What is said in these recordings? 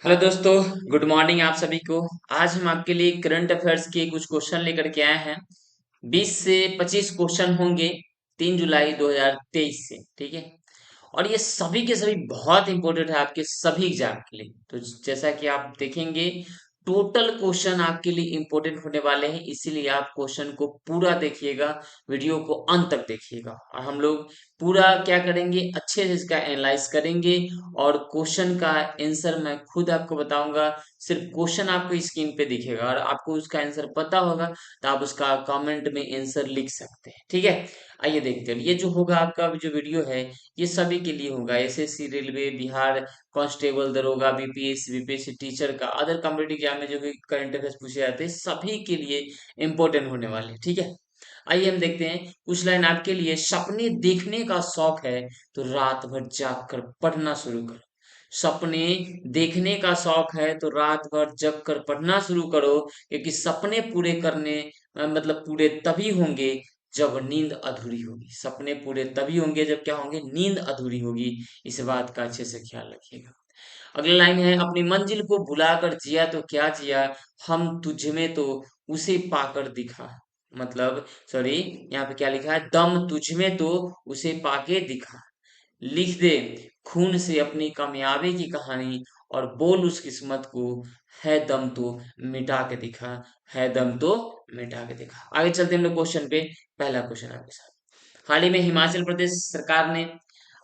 Hello दोस्तों। Good morning आप सभी को। आज हम आपके लिए करंट अफेयर्स के कुछ क्वेश्चन लेकर के आए हैं। 20 से 25 क्वेश्चन होंगे 3 जुलाई 2023 से। ठीक है। और ये सभी के सभी बहुत इंपॉर्टेंट है आपके सभी एग्जाम के लिए। तो जैसा कि आप देखेंगे, टोटल क्वेश्चन आपके लिए इंपॉर्टेंट होने वाले हैं, इसीलिए आप क्वेश्चन को पूरा देखिएगा, वीडियो को अंत तक देखिएगा। और हम लोग पूरा क्या करेंगे, अच्छे से इसका एनालाइज करेंगे। और क्वेश्चन का आंसर मैं खुद आपको बताऊंगा। सिर्फ क्वेश्चन आपको स्क्रीन पे दिखेगा और आपको उसका आंसर पता होगा तो आप उसका कमेंट में आंसर लिख सकते हैं। ठीक है। आइए देखते हैं, ये जो होगा आपका जो वीडियो है, ये सभी के लिए होगा। एसएससी, रेलवे, बिहार कांस्टेबल, दरोगा, बीपीएससी टीचर का, अदर कॉम्पिटिटिव एग्जाम में जो भी करंट अफेयर्स पूछे जाते हैं, सभी के लिए इंपॉर्टेंट होने वाले हैं। ठीक है। आइए हम देखते हैं कुछ लाइन आपके लिए। सपने देखने का शौक है तो रात भर जाग कर पढ़ना शुरू करो। सपने देखने का शौक है तो रात भर जग कर पढ़ना शुरू करो, क्योंकि सपने पूरे करने मतलब पूरे तभी होंगे जब नींद अधूरी होगी। सपने पूरे तभी होंगे जब क्या होंगे, नींद अधूरी होगी। इस बात का अच्छे से ख्याल रखिएगा। अगली लाइन है, अपनी मंजिल को भुलाकर जिया तो क्या जिया, हम तुझ में तो उसे पाकर दिखा। मतलब सॉरी, यहाँ पे क्या लिखा है, दम तुझ में तो उसे पाके दिखा। लिख दे खून से अपनी कामयाबी की कहानी और बोल उस किस्मत को, है दम तो मिटा के दिखा। है दम तो मिटा के दिखा। आगे चलते हैं हम लोग क्वेश्चन पे। पहला क्वेश्चन आपके साथ। हाल ही में हिमाचल प्रदेश सरकार ने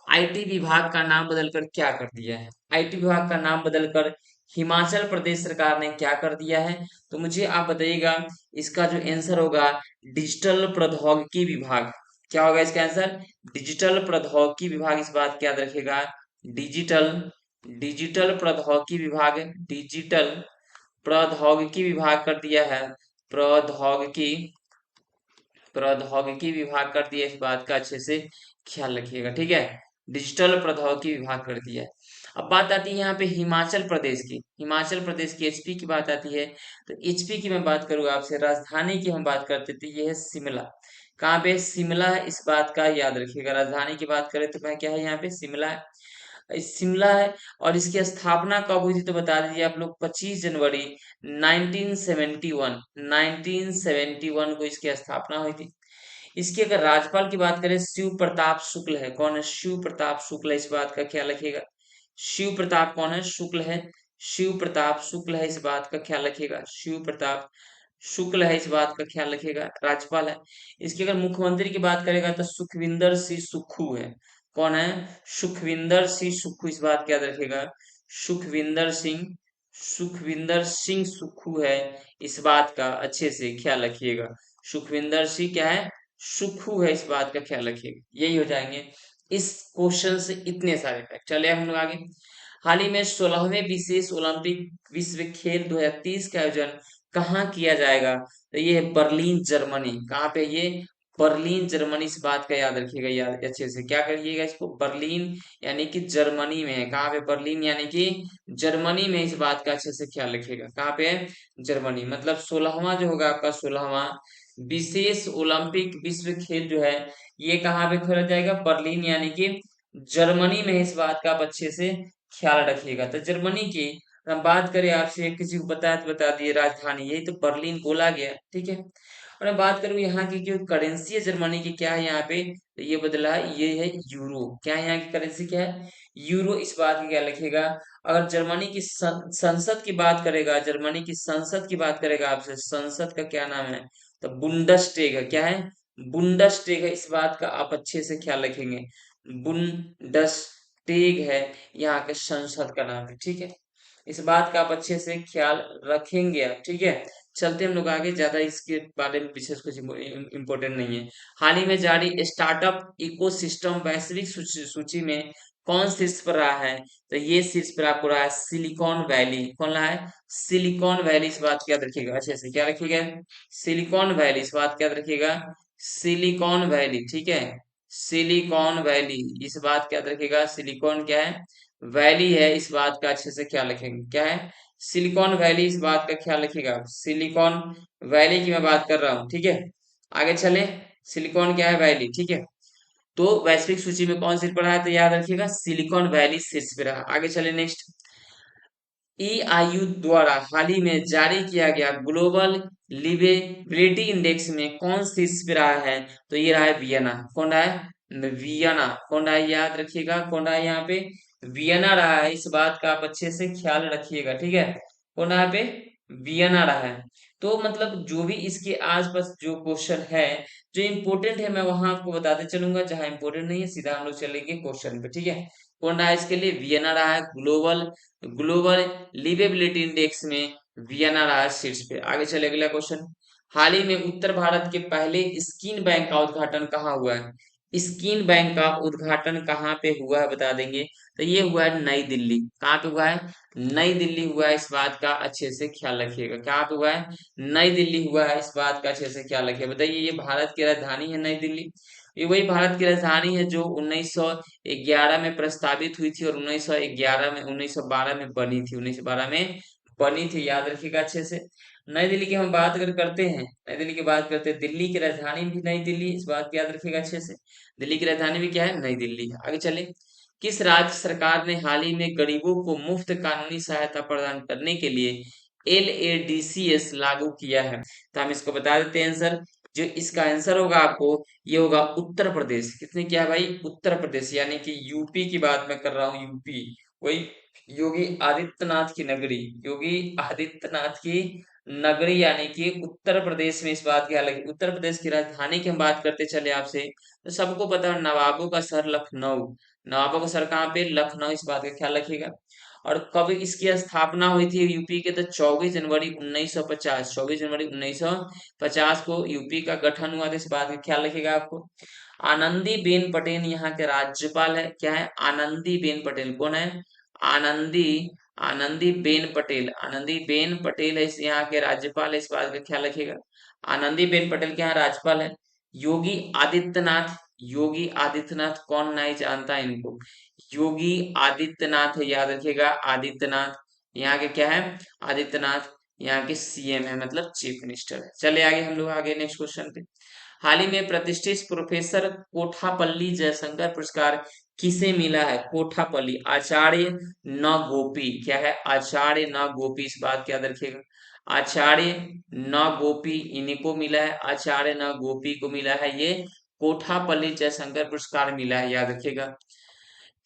आईटी विभाग का नाम बदलकर क्या कर दिया है। आईटी विभाग का नाम बदलकर हिमाचल प्रदेश सरकार ने क्या कर दिया है, तो मुझे आप बताइएगा। इसका जो आंसर होगा, डिजिटल प्रौद्योगिकी विभाग। क्या होगा इसका आंसर, डिजिटल प्रौद्योगिकी विभाग। इस बात की याद रखिएगा। डिजिटल डिजिटल प्रौद्योगिकी विभाग, डिजिटल प्रौद्योगिकी विभाग कर दिया है। प्रौद्योगिकी प्रौद्योगिकी विभाग कर दिया, इस बात का अच्छे से ख्याल रखिएगा। ठीक है। डिजिटल प्रौद्योगिकी विभाग कर दिया है। अब बात आती है यहाँ पे हिमाचल प्रदेश की। हिमाचल प्रदेश की एचपी की बात आती है। तो एचपी की मैं बात करूंगा आपसे, राजधानी की हम बात करते थे, ये है शिमला। कहाँ पे, शिमला है, इस बात का याद रखिएगा। राजधानी की बात करें तो मैं क्या है, यहाँ पे शिमला है। शिमला है। और इसकी स्थापना कब हुई थी तो बता दीजिए आप लोग, 25 जनवरी 1971। 1971 को इसकी स्थापना हुई थी। इसके अगर राज्यपाल की बात करें, शिव प्रताप शुक्ल है। कौन है, शिव प्रताप शुक्ल है, इस बात का ख्याल रखिएगा। शिव प्रताप कौन है, शुक्ल है। शिव प्रताप शुक्ल है, इस बात का ख्याल रखिएगा। शिव प्रताप शुक्ल है, इस बात का ख्याल रखिएगा, राज्यपाल है। इसके अगर मुख्यमंत्री की बात करेगा तो सुखविंदर सिंह सुक्खू है। कौन है, सुखविंदर सिंह सुक्खू, इस बात का याद रखिएगा। सुखविंदर सिंह सुखविंदर सिंह सुक्खू है, इस बात का अच्छे से ख्याल रखिएगा। सुखविंदर सिंह क्या है, सुक्खू है, इस बात का ख्याल रखिएगा। यही हो जाएंगे इस क्वेश्चन से इतने सारे फैक्ट। चलिए हम लोग आगे। हाल ही में 16वें विशेष ओलंपिक विश्व खेल 2030 का आयोजन कहाँ किया जाएगा, तो ये है बर्लिन जर्मनी। कहाँ पे ये, बर्लिन जर्मनी, इस बात का याद रखिएगा। याद अच्छे से क्या करिएगा इसको, बर्लिन यानी कि जर्मनी में है। कहाँ पे, बर्लिन यानी कि जर्मनी में, इस बात का अच्छे से ख्याल रखिएगा। कहाँ पे है, जर्मनी। मतलब 16वां जो होगा आपका, 16वां विशेष ओलंपिक विश्व खेल जो है, ये कहाँ पे खेला जाएगा, बर्लिन यानी कि जर्मनी में। इस बात का आप अच्छे से ख्याल रखिएगा। तो जर्मनी की हम बात करें, आपसे किसी को बताया तो बता दिए, राजधानी यही तो बर्लिन बोला गया। ठीक है। और मैं बात करूँ यहाँ की जो करेंसी है जर्मनी की, क्या है यहाँ पे, तो ये बदला है, ये है यूरो। क्या है यहाँ की करेंसी, क्या है, यूरो। इस बात की क्या लिखेगा। अगर जर्मनी की संसद की बात करेगा, जर्मनी की संसद की बात करेगा आपसे, संसद का क्या नाम है, तो बुंडसटेग है। क्या है, बुंडसटेग है, इस बात का आप अच्छे से ख्याल रखेंगे। बुंडसटेग है यहाँ के संसद का नाम है। ठीक है। इस बात का आप अच्छे से ख्याल रखेंगे आप। ठीक है। चलते हम लोग आगे, ज्यादा इसके बारे में विशेष कुछ इम्पोर्टेंट नहीं है। हाल ही में जारी स्टार्टअप इकोसिस्टम वैश्विक सूची में कौन शीर्ष पर रहा है, तो ये शीर्ष पर आपको रहा है सिलिकॉन वैली। कौन रहा है, सिलिकॉन वैली, इस बात को याद रखिएगा अच्छे से। क्या रखिएगा, सिलिकॉन वैली, इस बात को याद रखिएगा। Silicon valley. ठीक है। सिलिकॉन वैली, इस बात को याद रखिएगा। सिलिकॉन क्या है, वैली है, इस बात का अच्छे से ख्याल रखेंगे। क्या है, सिलिकॉन वैली, इस बात का ख्याल रखिएगा। सिलिकॉन वैली की मैं बात कर रहा हूँ। ठीक है। आगे चलें। सिलिकॉन क्या है, वैली। ठीक है। तो वैश्विक सूची में कौन शीर्ष पर रहा है, तो याद रखिएगा सिलिकॉन वैली शीर्ष पे रहा। आगे चले नेक्स्ट। EIU द्वारा हाल ही में जारी किया गया ग्लोबल लिवेबिलिटी इंडेक्स में कौन शीर्ष पे रहा है? तो ये रहा है वियना। कौन रहा है? वियना। कौन रहा है? याद रखिएगा कौन रहा है यहाँ पे? वियना रहा है। इस बात का आप अच्छे से ख्याल रखिएगा, ठीक है। कौन रहा है पे? वियना रहा है। तो मतलब जो भी इसके आसपास जो क्वेश्चन है, जो इम्पोर्टेंट है, मैं वहां आपको बताते चलूंगा। जहां इम्पोर्टेंट नहीं है सीधा हम लोग चलेंगे क्वेश्चन पे, ठीक है। कौन रहा है इसके लिए? वियना रहा है। ग्लोबल ग्लोबल लिवेबिलिटी इंडेक्स में वियना रहा है शीर्ष पे। आगे चले अगला क्वेश्चन। हाल ही में उत्तर भारत के पहले स्किन बैंक का उद्घाटन कहाँ हुआ है? स्किन बैंक का उद्घाटन कहाँ पे हुआ है बता देंगे। तो ये हुआ है नई दिल्ली। कहाँ पे हुआ है? नई दिल्ली हुआ है। इस बात का अच्छे से ख्याल रखिएगा। कहाँ पे हुआ है? नई दिल्ली हुआ है। इस बात का अच्छे से ख्याल रखिएगा। बताइए, ये भारत की राजधानी है नई दिल्ली। ये वही भारत की राजधानी है जो 1911 में प्रस्तावित हुई थी और 1912 में बनी थी। 1912 में बनी थी, याद रखिएगा अच्छे से। नई दिल्ली की हम बात अगर करते हैं, नई दिल्ली की बात करते हैं, दिल्ली की राजधानी भी नई दिल्ली, इस बात को याद रखिएगा अच्छे से। दिल्ली की राजधानी भी क्या है? नई दिल्ली है। आगे चले। किस राज्य सरकार ने हाल ही में गरीबों को मुफ्त कानूनी सहायता प्रदान करने के लिए LADCS लागू किया है? तो हम इसको बता देते हैं आंसर। जो इसका आंसर होगा आपको, ये होगा उत्तर प्रदेश। किसने किया भाई? उत्तर प्रदेश, यानी कि यूपी की बात मैं कर रहा हूँ। यूपी, वही योगी आदित्यनाथ की नगरी, योगी आदित्यनाथ की नगरी, यानी कि उत्तर प्रदेश में। इस बात की, हालांकि उत्तर प्रदेश की राजधानी की हम बात करते चले आपसे, तो सबको पता है नवाबों का शहर लखनऊ। नवाबों का शहर कहाँ पे? लखनऊ। इस बात का ख्याल रखिएगा। और कब इसकी स्थापना हुई थी यूपी के? तो 24 जनवरी 1950। 24 जनवरी 1950 को यूपी का गठन हुआ था। इस बात का ख्याल रखिएगा आपको। आनंदी बेन पटेल यहाँ के राज्यपाल है। क्या है? आनंदी बेन पटेल। कौन है? आनंदी आनंदी बेन पटेल। आनंदी बेन पटेल है यहाँ के राज्यपाल है। इस बात का ख्याल रखिएगा। आनंदी बेन पटेल के यहाँ राज्यपाल है। योगी आदित्यनाथ। योगी आदित्यनाथ, कौन नहीं जानता इनको? योगी आदित्यनाथ है, याद रखिएगा। आदित्यनाथ यहाँ के क्या है? आदित्यनाथ यहाँ के CM है, मतलब चीफ मिनिस्टर है। चले आगे हम लोग, आगे नेक्स्ट क्वेश्चन पे। हाल ही में प्रतिष्ठित प्रोफेसर कोठापल्ली जयशंकर पुरस्कार किसे मिला है? कोठापल्ली, आचार्य न गोपी। क्या है? आचार्य न गोपी। इस बात को याद रखिएगा। आचार्य न गोपी इनको मिला है। आचार्य न गोपी को मिला है ये कोठापल्ली जयशंकर पुरस्कार मिला है, याद रखिएगा।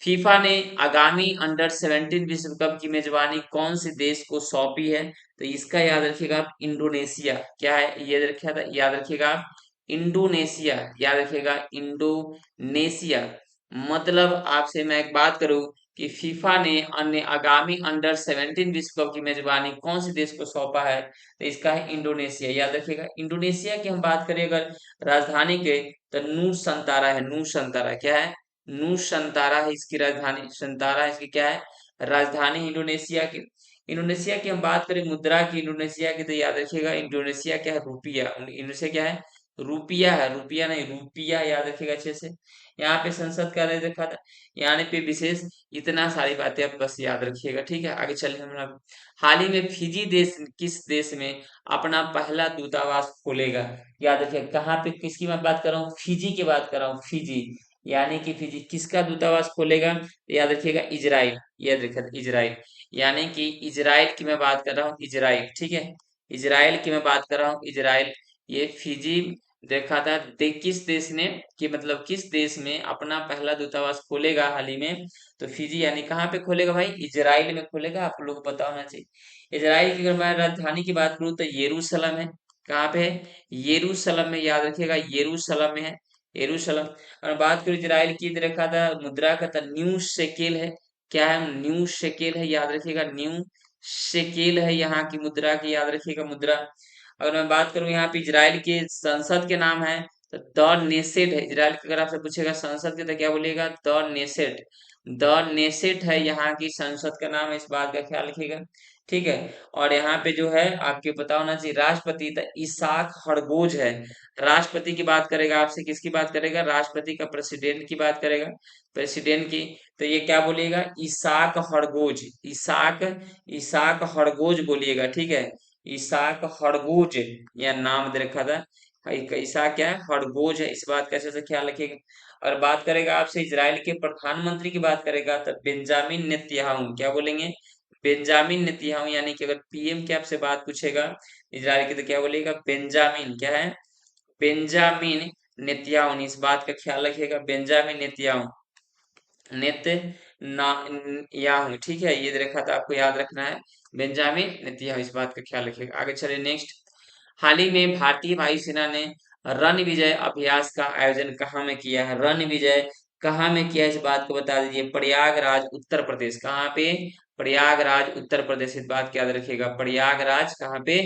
फीफा ने आगामी अंडर 17 विश्व कप की मेजबानी कौन से देश को सौंपी है? तो इसका याद रखिएगा आप, इंडोनेशिया। क्या है? ये रखा था, याद रखिएगा आप, इंडोनेशिया। याद रखिएगा, इंडोनेशिया। मतलब आपसे मैं एक बात करूं कि फीफा ने अन्य आगामी अंडर 17 विश्व कप की मेजबानी कौन से देश को सौंपा है? तो इसका है इंडोनेशिया। याद रखिएगा। इंडोनेशिया की हम बात करें अगर राजधानी के, तो नूर संतारा है। नूर संतारा। क्या है? नू संतारा है इसकी राजधानी। संतारा इसकी क्या है? राजधानी इंडोनेशिया की। इंडोनेशिया की हम बात करें मुद्रा की, इंडोनेशिया की, तो याद रखिएगा इंडोनेशिया क्या है? रुपया। इंडोनेशिया क्या है? रुपया है। रुपया नहीं, रुपया, याद रखिएगा अच्छे से। यहाँ पे संसद का रह रखा था, यहाँ पे विशेष। इतना सारी बातें आप बस याद रखिएगा, ठीक है। आगे चलिए हम लोग। हाल ही में फिजी देश किस देश में अपना पहला दूतावास खोलेगा? याद रखिएगा। कहाँ पे, किसकी मैं बात कर रहा हूँ? फिजी की बात कर रहा हूँ। फिजी, यानी कि फिजी किसका दूतावास खोलेगा? याद रखिएगा, इजराइल। याद रखिएगा, इजराइल, यानी कि इजराइल की मैं बात कर रहा हूँ। इजराइल, ठीक है। इजराइल की मैं बात कर रहा हूँ। इजराइल, ये फिजी देखा था। किस देश ने, कि मतलब किस देश में अपना पहला दूतावास खोलेगा हाल ही में? तो फिजी, यानी कहाँ पे खोलेगा भाई? इजराइल में खोलेगा। आप लोग को पता होना चाहिए। इजराइल की अगर मैं राजधानी की बात करूँ तो यरूशलेम है। कहाँ पे है? यरूशलेम में। याद रखिएगा, यरूशलेम में है। यरूशलेम। और बात करूं इजराइल की, इधर रखा था मुद्रा का, था न्यू शेकेल है। क्या है? न्यू शेकेल है, याद रखिएगा। न्यू शेकेल है यहाँ की मुद्रा की, याद रखिएगा मुद्रा। अगर मैं बात करूं यहाँ पे इजराइल के संसद के नाम है, तो द नेसेट है। इजराइल के अगर आपसे पूछेगा संसद के, तो क्या बोलिएगा? The Knesset. द नेसेट है यहाँ की संसद का नाम है। इस बात का ख्याल रखिएगा, ठीक है। और यहाँ पे जो है आपके पता होना चाहिए, राष्ट्रपति था इसाक हरगोज है। राष्ट्रपति की बात करेगा आपसे, किसकी बात करेगा? राष्ट्रपति का, प्रेसिडेंट की बात करेगा, प्रेसिडेंट की। तो ये क्या बोलिएगा? इसाक हरगोज। इसाक इसाक हरगोज बोलिएगा, ठीक है। इसाक हरगोज, यह नाम दे रखा था। इसाक क्या है? हरगोज है। इस बात का अच्छे से ख्याल रखिएगा। और बात करेगा आपसे इजराइल के प्रधानमंत्री की बात करेगा, तो बेंजामिन नेतन्याहू। क्या बोलेंगे? बेंजामिन नेतन्याहू, यानी कि अगर पीएम के आपसे बात पूछेगा इजराइल की तो क्या बोलिएगा, बेंजामिन, क्या है, बेंजामिन नेतन्याहू। इस बात का ख्याल रखिएगा, बेंजामिन नेतन्याहू, नेत ना याहू, ठीक है, ये रेखा था आपको याद रखना है, बेंजामिन नेतन्याहू, इस बात का ख्याल रखिएगा। आगे चलिए नेक्स्ट। हाल ही में भारतीय वायुसेना ने रण विजय अभ्यास का आयोजन कहाँ में किया है? रण विजय कहाँ में किया है, इस बात को बता दीजिए। प्रयागराज उत्तर प्रदेश, कहाँ पे? प्रयागराज उत्तर प्रदेश, इस बात को याद रखिएगा, प्रयागराज कहाँ पे?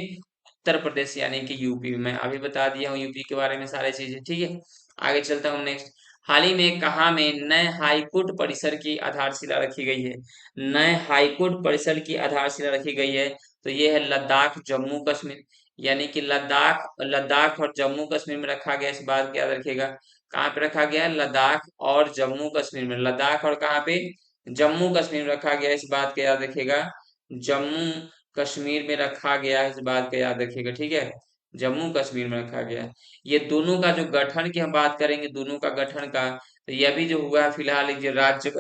उत्तर प्रदेश, यानी कि यूपी में। मैं अभी बता दिया हूँ यूपी के बारे में सारी चीजें, ठीक है। आगे चलता हूँ नेक्स्ट। हाल ही में कहाँ में नए हाईकोर्ट परिसर की आधारशिला रखी गई है? नए हाईकोर्ट परिसर की आधारशिला रखी गई है, तो ये है लद्दाख जम्मू कश्मीर, यानी कि लद्दाख, लद्दाख और जम्मू कश्मीर में रखा गया, इस बात को याद रखिएगा। कहाँ पे रखा गया है? लद्दाख और जम्मू कश्मीर में, लद्दाख और कहाँ पे? जम्मू कश्मीर में रखा गया, इस बात का याद रखिएगा। जम्मू कश्मीर में रखा गया है, इस बात का याद रखिएगा, ठीक है, जम्मू कश्मीर में रखा गया है। ये दोनों का जो गठन की हम बात करेंगे, दोनों का गठन का, तो यह भी जो हुआ है फिलहाल, ये राज्य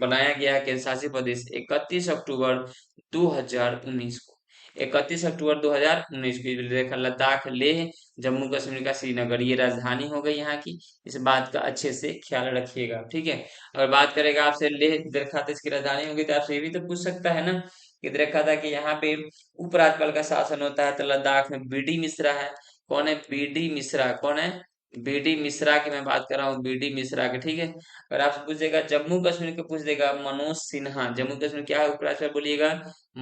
बनाया गया है केंद्र शासित प्रदेश 31 अक्टूबर 2019 को, 31 अक्टूबर 2019 की रेखा, लद्दाख लेह जम्मू कश्मीर का श्रीनगर, ये राजधानी हो गई यहाँ की, इस बात का अच्छे से ख्याल रखिएगा, ठीक है। अगर बात करेगा आपसे लेह दरखा तो इसकी राजधानी होगी, तो आपसे ये भी तो पूछ सकता है ना कि दरखा था कि यहाँ पे उपराज्यपाल का शासन होता है, तो लद्दाख में बीडी मिश्रा है। कौन है? बीडी मिश्रा, कौन है? बीडी मिश्रा की मैं बात कर रहा हूँ, बीडी मिश्रा की, ठीक है। अगर आपसे पूछ देगा जम्मू कश्मीर के, पूछ देगा मनोज सिन्हा, जम्मू कश्मीर क्या है उपराज्यपाल, बोलिएगा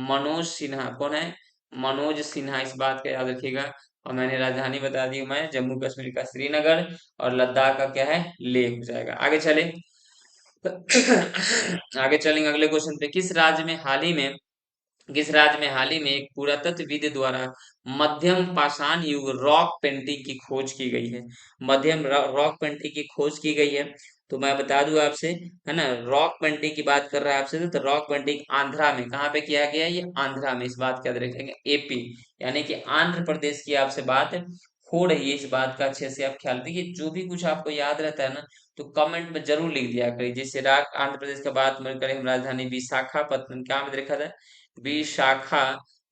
मनोज सिन्हा, कौन है? मनोज सिन्हा, इस बात का याद रखिएगा। और मैंने राजधानी बता दी, मैं जम्मू कश्मीर का श्रीनगर, और लद्दाख का क्या है? लेह हो जाएगा। आगे चले आगे चलेंगे अगले क्वेश्चन पे। किस राज्य में हाल ही में एक पुरातत्वविद द्वारा मध्यम पाषाण युग रॉक पेंटिंग की खोज की गई है? रॉक पेंटिंग की खोज की गई है, तो मैं बता दूं आपसे, है ना, रॉक पेंटिंग की बात कर रहा है आपसे, तो रॉक पेंटिंग आंध्रा में, कहाँ पे किया गया है? ये आंध्रा में, इस बात का याद रखेंगे, एपी, यानी कि आंध्र प्रदेश की आपसे बात हो रही है, इस बात का अच्छे से आप ख्याल देखिए। जो भी कुछ आपको याद रहता है ना, तो कमेंट में जरूर लिख दिया करिए। जैसे आंध्र प्रदेश का बात करें हम, राजधानी विशाखापत्तनम, क्या में देखा था? विशाखा,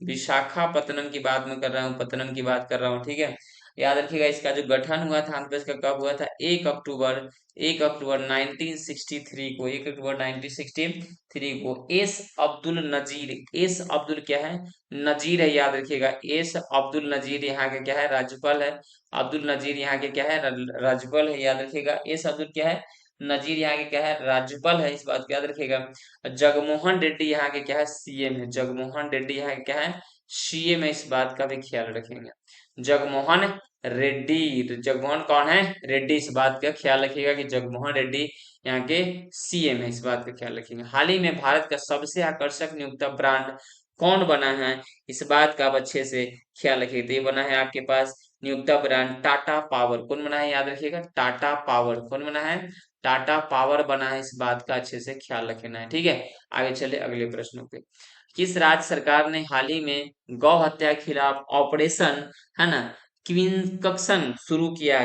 विशाखापत्तनम की बात मैं कर रहा हूँ, पत्तनम की बात कर रहा हूँ, ठीक है। याद रखिएगा, इसका जो गठन हुआ था आंध्र प्रदेश का, कब हुआ था? 1 अक्टूबर 1963 को, 1 अक्टूबर 1963 को। एस अब्दुल नजीर, एस अब्दुल क्या है? नजीर है, याद रखिएगा, एस अब्दुल नजीर यहाँ के क्या है? राज्यपाल है। अब्दुल नजीर यहाँ के क्या है? राज्यपाल है, याद रखिएगा। एस अब्दुल क्या है? नजीर यहाँ के क्या है? राज्यपाल है, इस बात को याद रखिएगा। जगमोहन रेड्डी यहाँ के क्या है? सीएम है। जगमोहन रेड्डी यहाँ के क्या है? सीएम है, इस बात का भी ख्याल रखेंगे। जगमोहन रेड्डी, तो जगमोहन कौन है? रेड्डी, इस बात का ख्याल रखिएगा कि जगमोहन रेड्डी यहाँ के सीएम है, इस बात का ख्याल रखेंगे। हाल ही में भारत का सबसे आकर्षक नियुक्ता ब्रांड कौन बना है? इस बात का आप अच्छे से ख्याल रखिएगा। तो ये बना है आपके पास नियुक्ता ब्रांड टाटा पावर। कौन बना है? याद रखिएगा, टाटा पावर। कौन बना है? टाटा पावर बना है, इस बात का अच्छे से ख्याल रखना है, ठीक है। आगे चले अगले प्रश्नों पे। किस राज्य सरकार ने हाल ही में गौ हत्या के खिलाफ ऑपरेशन, है ना, क्विंक्शन शुरू किया,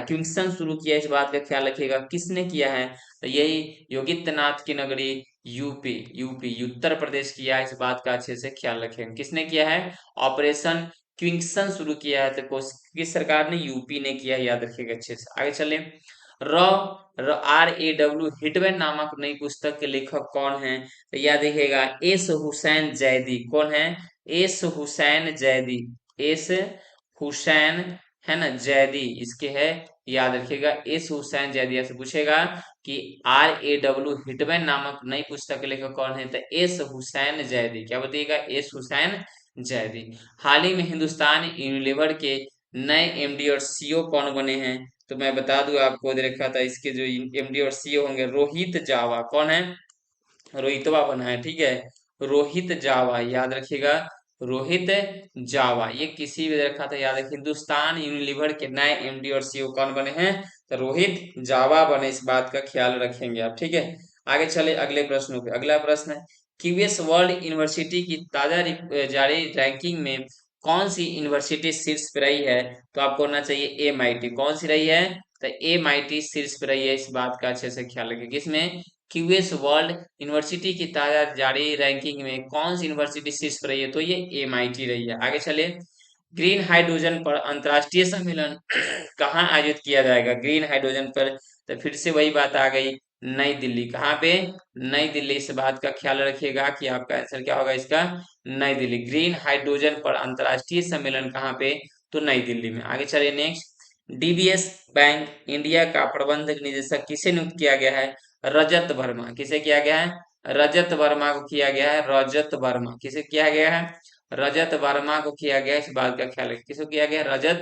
इस बात का ख्याल रखिएगा। किसने किया है? तो यही योगित्यनाथ की नगरी, यूपी, यूपी उत्तर प्रदेश किया है, इस बात का अच्छे से ख्याल रखेंगे। किसने किया है? ऑपरेशन क्विंक्शन शुरू किया है, तो किस सरकार ने? यूपी ने किया है, याद रखिएगा अच्छे से। आगे चले। र RAW हिटमैन नामक नई पुस्तक के लेखक कौन हैं? तो याद रखिएगा, एस हुसैन जैदी। कौन है? एस हुसैन जैदी, एस हुसैन, है ना, जैदी, इसके है, याद रखिएगा, एस हुसैन जैदी। ऐसे पूछेगा कि RAW हिटमैन नामक नई पुस्तक के लेखक कौन है, तो एस हुसैन जैदी। क्या बताइएगा? एस हुसैन जैदी। हाल ही में हिंदुस्तान यूनिलीवर के नए MD और CEO कौन बने हैं? तो मैं बता दूं आपको, दे रखा था, इसके जो MD और CEO होंगे, रोहित जावा। कौन है? रोहितवा बना है, ठीक है, रोहित जावा, याद रखिएगा, रोहित जावा। ये किसी भी रखा था, याद रखिए। हिंदुस्तान यूनिलीवर के नए MD और CEO कौन बने हैं? तो रोहित जावा बने, इस बात का ख्याल रखेंगे आप, ठीक है। आगे चले अगले प्रश्नों पे। अगला प्रश्न है, क्यूएस वर्ल्ड यूनिवर्सिटी की ताजा जारी रैंकिंग में कौन सी यूनिवर्सिटी शीर्ष पे रही है? तो आपको होना चाहिए MIT। कौन सी रही है? तो MIT शीर्ष पे रही है, इस बात का अच्छे से ख्याल रखिए। किसमें? क्यूएस वर्ल्ड यूनिवर्सिटी की ताजा जारी रैंकिंग में कौन सी यूनिवर्सिटी शीर्ष पर रही है? तो ये एमआईटी रही है। आगे चले, ग्रीन हाइड्रोजन पर अंतर्राष्ट्रीय सम्मेलन कहाँ आयोजित किया जाएगा? ग्रीन हाइड्रोजन पर, तो फिर से वही बात आ गई, नई दिल्ली। कहाँ पे? नई दिल्ली। इस बात का ख्याल रखिएगा कि आपका आंसर क्या होगा इसका, नई दिल्ली। ग्रीन हाइड्रोजन पर अंतर्राष्ट्रीय सम्मेलन कहाँ पे? तो नई दिल्ली में। आगे चलिए नेक्स्ट, डीबीएस बैंक इंडिया का प्रबंधक निदेशक किसे नियुक्त किया गया है? रजत वर्मा। किसे किया गया है? रजत वर्मा को किया गया है। रजत वर्मा किसे किया गया है? रजत वर्मा को किया गया है। इस बात का ख्याल रखें, किसको किया गया? रजत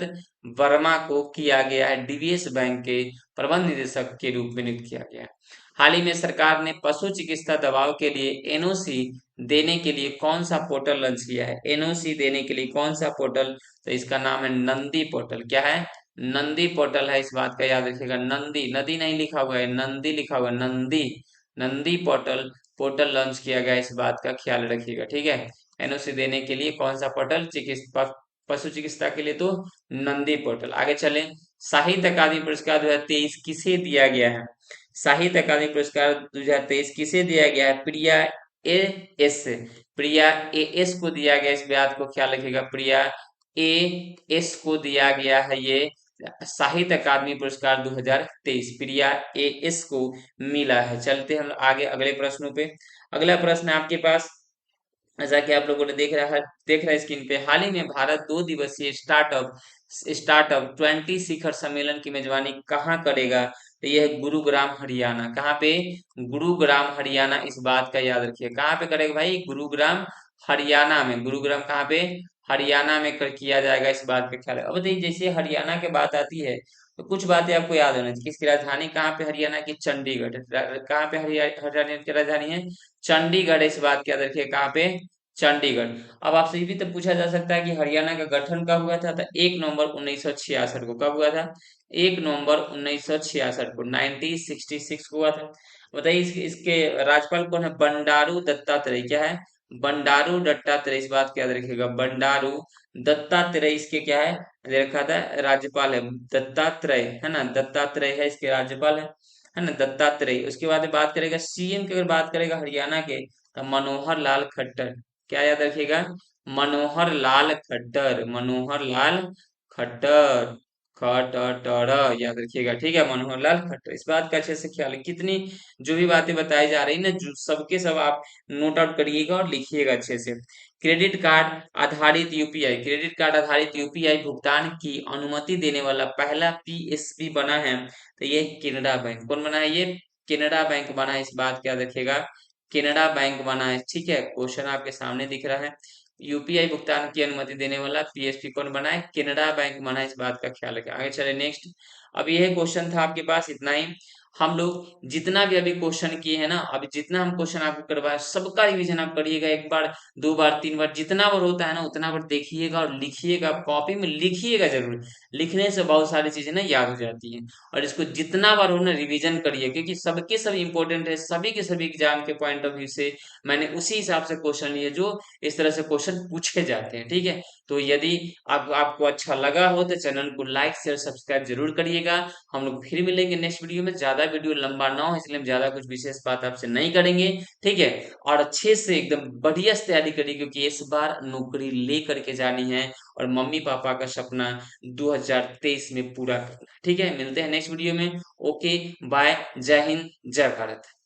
वर्मा को किया गया है, डीबीएस बैंक के प्रबंध निदेशक के रूप में नियुक्त किया गया है। हाल ही में सरकार ने पशु चिकित्सा दवाओं के लिए एनओसी देने के लिए कौन सा पोर्टल लॉन्च किया है? एनओसी देने के लिए कौन सा पोर्टल? तो इसका नाम है नंदी पोर्टल। क्या है? नंदी पोर्टल है। इस बात का याद रखिएगा, नंदी, नदी नहीं लिखा हुआ है, नंदी लिखा हुआ है, Nandi. Nandi portal portal launch किया गया, इस बात का ख्याल रखिएगा, ठीक है। एनओसी देने के लिए कौन सा पोर्टल? चिकित्सा, पशु चिकित्सा के लिए तो नंदी पोर्टल। आगे चलें, साहित्य अकादमी पुरस्कार 2023 किसे दिया गया है? साहित्य अकादमी पुरस्कार 2023 किसे दिया गया है? प्रिया A S, Priya A S को दिया गया। इस बात को ख्याल रखिएगा, प्रिया ए एस को दिया गया है ये साहित्य अकादमी पुरस्कार 2023, प्रिया ए एस को मिला है। चलते हम आगे अगले प्रश्नों पे। अगला प्रश्न है आपके पास, जैसा कि आप लोगों ने देख रहा है स्क्रीन पे, हाल ही में भारत 2 दिवसीय स्टार्टअप स्टार्टअप 20 शिखर सम्मेलन की मेजबानी कहाँ करेगा? तो यह है गुरुग्राम हरियाणा। कहाँ पे? गुरुग्राम हरियाणा। इस बात का याद रखिए, कहाँ पे करेगा भाई? गुरुग्राम हरियाणा में। गुरुग्राम कहाँ पे? हरियाणा में कर किया जाएगा, इस बात का ख्याल है। अब देखिए, जैसे हरियाणा की बात आती है तो कुछ बातें आपको याद होनी चाहिए। किसकी राजधानी कहाँ पे? हरियाणा की चंडीगढ़। कहाँ पे हरियाणा की राजधानी है? चंडीगढ़। इस बात की याद रखिए, कहाँ पे? चंडीगढ़। अब आपसे ये भी तो पूछा जा सकता है कि हरियाणा का गठन कब हुआ था? तो 1 नवंबर 1966 को। कब हुआ था? 1 नवंबर 1966 को, 1966 को हुआ था। बताइए इसके राज्यपाल कौन है? बंडारू दत्तात्रेय। क्या है? बंडारू दत्तात्रेय। इस बात को याद रखिएगा, बंडारू दत्तात्रेय इसके क्या है? दे रखा था, राज्यपाल है। दत्तात्रेय है ना, दत्तात्रेय है इसके राज्यपाल है ना, दत्तात्रेय। उसके बाद बात करेगा सीएम की, अगर बात करेगा हरियाणा के, तो मनोहर लाल खट्टर। क्या याद रखिएगा? मनोहर लाल खट्टर, मनोहर लाल खट्टर, खट्टर याद रखिएगा, ठीक है, मनोहर लाल खट्टर। इस बात का अच्छे से ख्याल है। कितनी जो भी बातें बताई जा रही ना, जो सबके सब आप नोट आउट करिएगा और लिखिएगा अच्छे से। क्रेडिट कार्ड आधारित यूपीआई, क्रेडिट कार्ड आधारित यूपीआई भुगतान की अनुमति देने वाला पहला पीएसबी बना है, तो ये केनरा बैंक। कौन बना है? ये केनरा बैंक बना है। इस बात का याद रखिएगा, केनरा बैंक बना है, ठीक है। क्वेश्चन आपके सामने दिख रहा है, यूपीआई भुगतान की अनुमति देने वाला पीएसपी कौन बना है? केनरा बैंक बना है। इस बात का ख्याल रखें। आगे चले नेक्स्ट। अब यह क्वेश्चन था आपके पास, इतना ही। हम लोग जितना भी अभी क्वेश्चन किए हैं ना, अभी जितना हम क्वेश्चन आपको करवाए, सबका रिवीजन आप करिएगा। 1 बार 2 बार 3 बार, जितना बार होता है ना उतना बार देखिएगा और लिखिएगा, कॉपी में लिखिएगा जरूर। लिखने से बहुत सारी चीजें ना याद हो जाती हैं। और इसको जितना बार हो ना रिविजन करिए, क्योंकि सबके सब इंपॉर्टेंट है, सभी के सभी एग्जाम के पॉइंट ऑफ व्यू से मैंने उसी हिसाब से क्वेश्चन लिए जो इस तरह से क्वेश्चन पूछे जाते हैं, ठीक है। तो यदि आपको अच्छा लगा हो तो चैनल को लाइक शेयर सब्सक्राइब जरूर करिएगा। हम लोग फिर मिलेंगे नेक्स्ट वीडियो में। ज्यादा वीडियो लंबा ना हो इसलिए हम ज्यादा कुछ विशेष बात आपसे नहीं करेंगे, ठीक है। और अच्छे से एकदम बढ़िया से तैयारी करिए, क्योंकि इस बार नौकरी ले करके जानी है और मम्मी पापा का सपना 2023 में पूरा करना है, ठीक है। मिलते हैं नेक्स्ट वीडियो में। ओके बाय, जय हिंद, जय भारत।